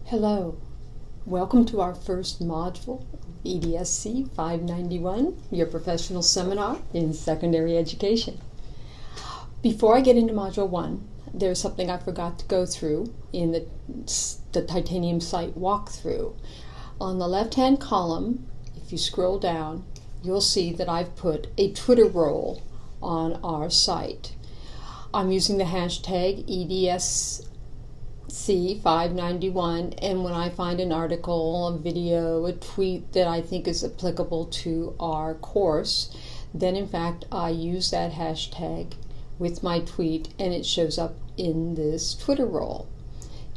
Hello, welcome to our first module, EDSC 591, your professional seminar in secondary education. Before I get into Module 1, there's something I forgot to go through in the titanium site walkthrough. On the left-hand column, if you scroll down, you'll see that I've put a Twitter roll on our site. I'm using the hashtag EDSC 591, and when I find an article, a video, a tweet that I think is applicable to our course, then in fact I use that hashtag with my tweet and it shows up in this Twitter roll.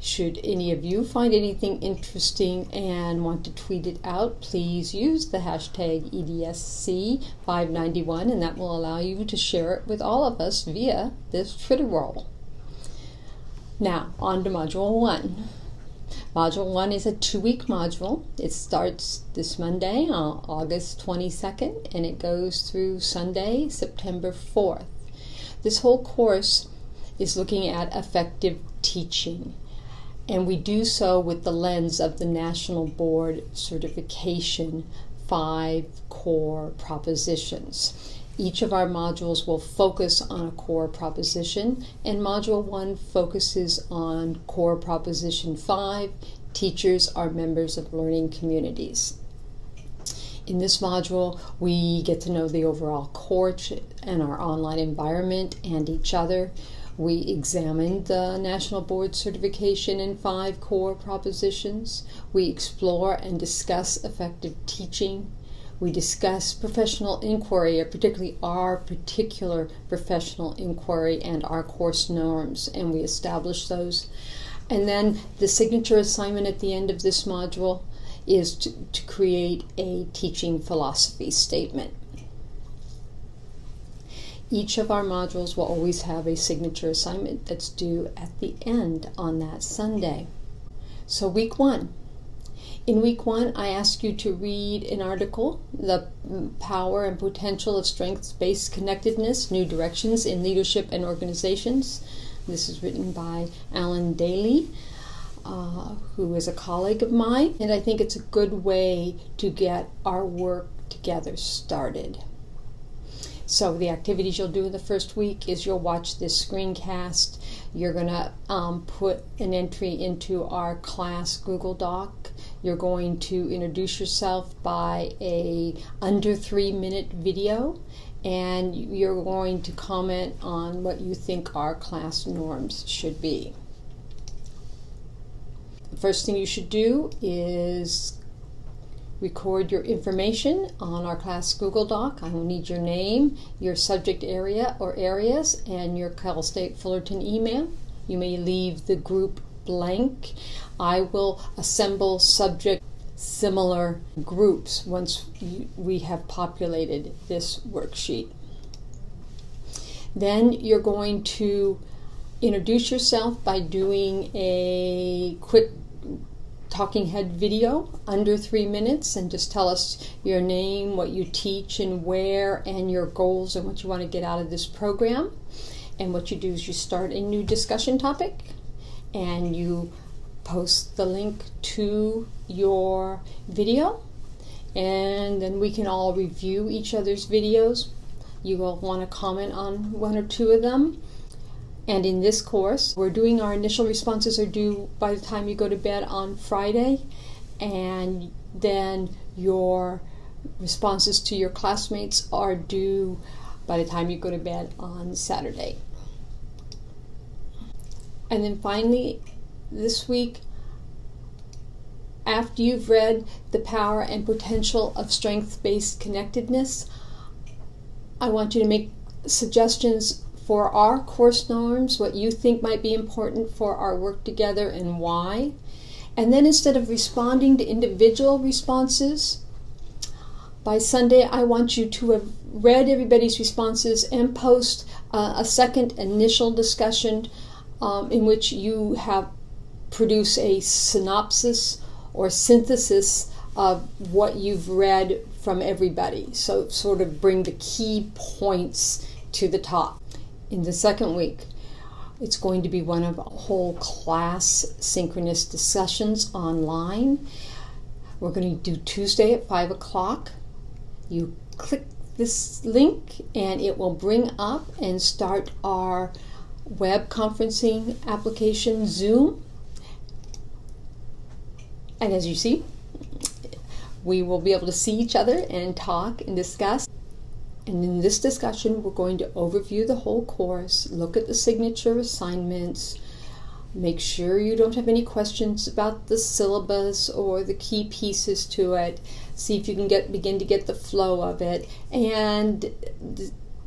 Should any of you find anything interesting and want to tweet it out, please use the hashtag EDSC 591 and that will allow you to share it with all of us via this Twitter roll. Now, on to Module 1. Module 1 is a 2-week module. It starts this Monday, August 22nd, and it goes through Sunday, September 4th. This whole course is looking at effective teaching, and we do so with the lens of the National Board Certification 5 core propositions. Each of our modules will focus on a core proposition, and Module 1 focuses on core proposition 5, teachers are members of learning communities. In this module, we get to know the overall course and our online environment and each other. We examine the National Board Certification in 5 core propositions. We explore and discuss effective teaching. We discuss professional inquiry, or particularly our particular professional inquiry and our course norms, and we establish those. And then the signature assignment at the end of this module is to create a teaching philosophy statement. Each of our modules will always have a signature assignment that's due at the end on that Sunday. So week 1. In week 1, I ask you to read an article, The Power and Potential of Strengths-Based Connectedness, New Directions in Leadership and Organizations. This is written by Alan Daly, who is a colleague of mine, and I think it's a good way to get our work together started. So the activities you'll do in the first week is you'll watch this screencast. You're going to put an entry into our class Google Doc. You're going to introduce yourself by a under 3-minute video, and you're going to comment on what you think our class norms should be. The first thing you should do is record your information on our class Google Doc. I will need your name, your subject area or areas, and your Cal State Fullerton email. You may leave the group blank. I will assemble subject similar groups once we have populated this worksheet. Then you're going to introduce yourself by doing a quick talking head video under 3 minutes, and just tell us your name, what you teach and where, and your goals and what you want to get out of this program. And what you do is you start a new discussion topic and you post the link to your video, and then we can all review each other's videos. You will want to comment on 1 or 2 of them. And in this course, we're doing our initial responses are due by the time you go to bed on Friday, and then your responses to your classmates are due by the time you go to bed on Saturday. And then finally, this week, after you've read The Power and Potential of Strengths-Based Connectedness, I want you to make suggestions for our course norms, what you think might be important for our work together and why. And then instead of responding to individual responses, by Sunday I want you to have read everybody's responses and post a second initial discussion in which you have produced a synopsis or synthesis of what you've read from everybody. So sort of bring the key points to the top. In the second week, It's going to be one of a whole class synchronous discussions online. We're going to do Tuesday at 5 o'clock. You click this link and it will bring up and start our web conferencing application, Zoom. And as you see, we will be able to see each other and talk and discuss. And in this discussion, we're going to overview the whole course, look at the signature assignments, make sure you don't have any questions about the syllabus or the key pieces to it, see if you can begin to get the flow of it, and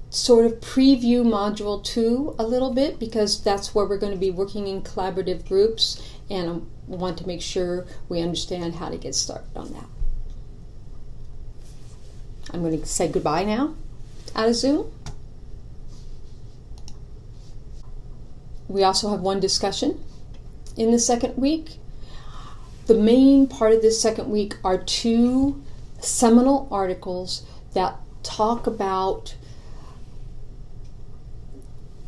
sort of preview Module 2 a little bit, because that's where we're going to be working in collaborative groups, and I want to make sure we understand how to get started on that. I'm going to say goodbye now out of Zoom. We also have one discussion in the second week. The main part of this second week are 2 seminal articles that talk about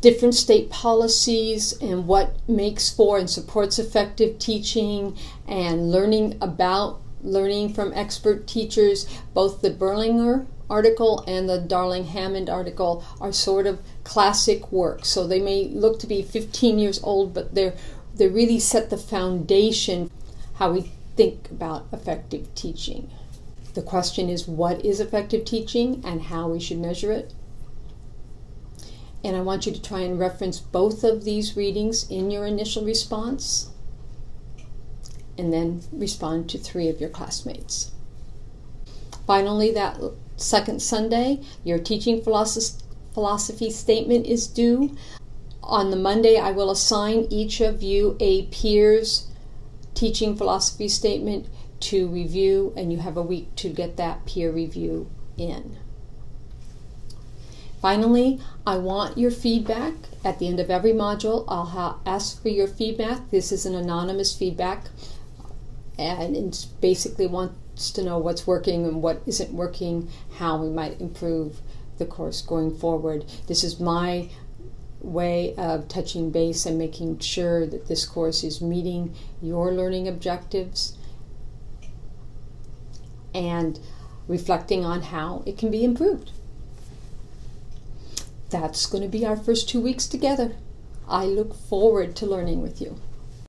different state policies and what makes for and supports effective teaching and learning from expert teachers. Both the Berlinger article and the Darling-Hammond article are sort of classic work. So they may look to be 15 years old, but they really set the foundation how we think about effective teaching. The question is, what is effective teaching and how we should measure it? And I want you to try and reference both of these readings in your initial response, and then respond to 3 of your classmates. Finally, that second Sunday, your teaching philosophy statement is due. On the Monday, I will assign each of you a peer's teaching philosophy statement to review, and you have a week to get that peer review in. Finally, I want your feedback. At the end of every module, I'll ask for your feedback. This is an anonymous feedback, and it basically wants to know what's working and what isn't working, how we might improve the course going forward. This is my way of touching base and making sure that this course is meeting your learning objectives and reflecting on how it can be improved. That's going to be our first 2 weeks together. I look forward to learning with you.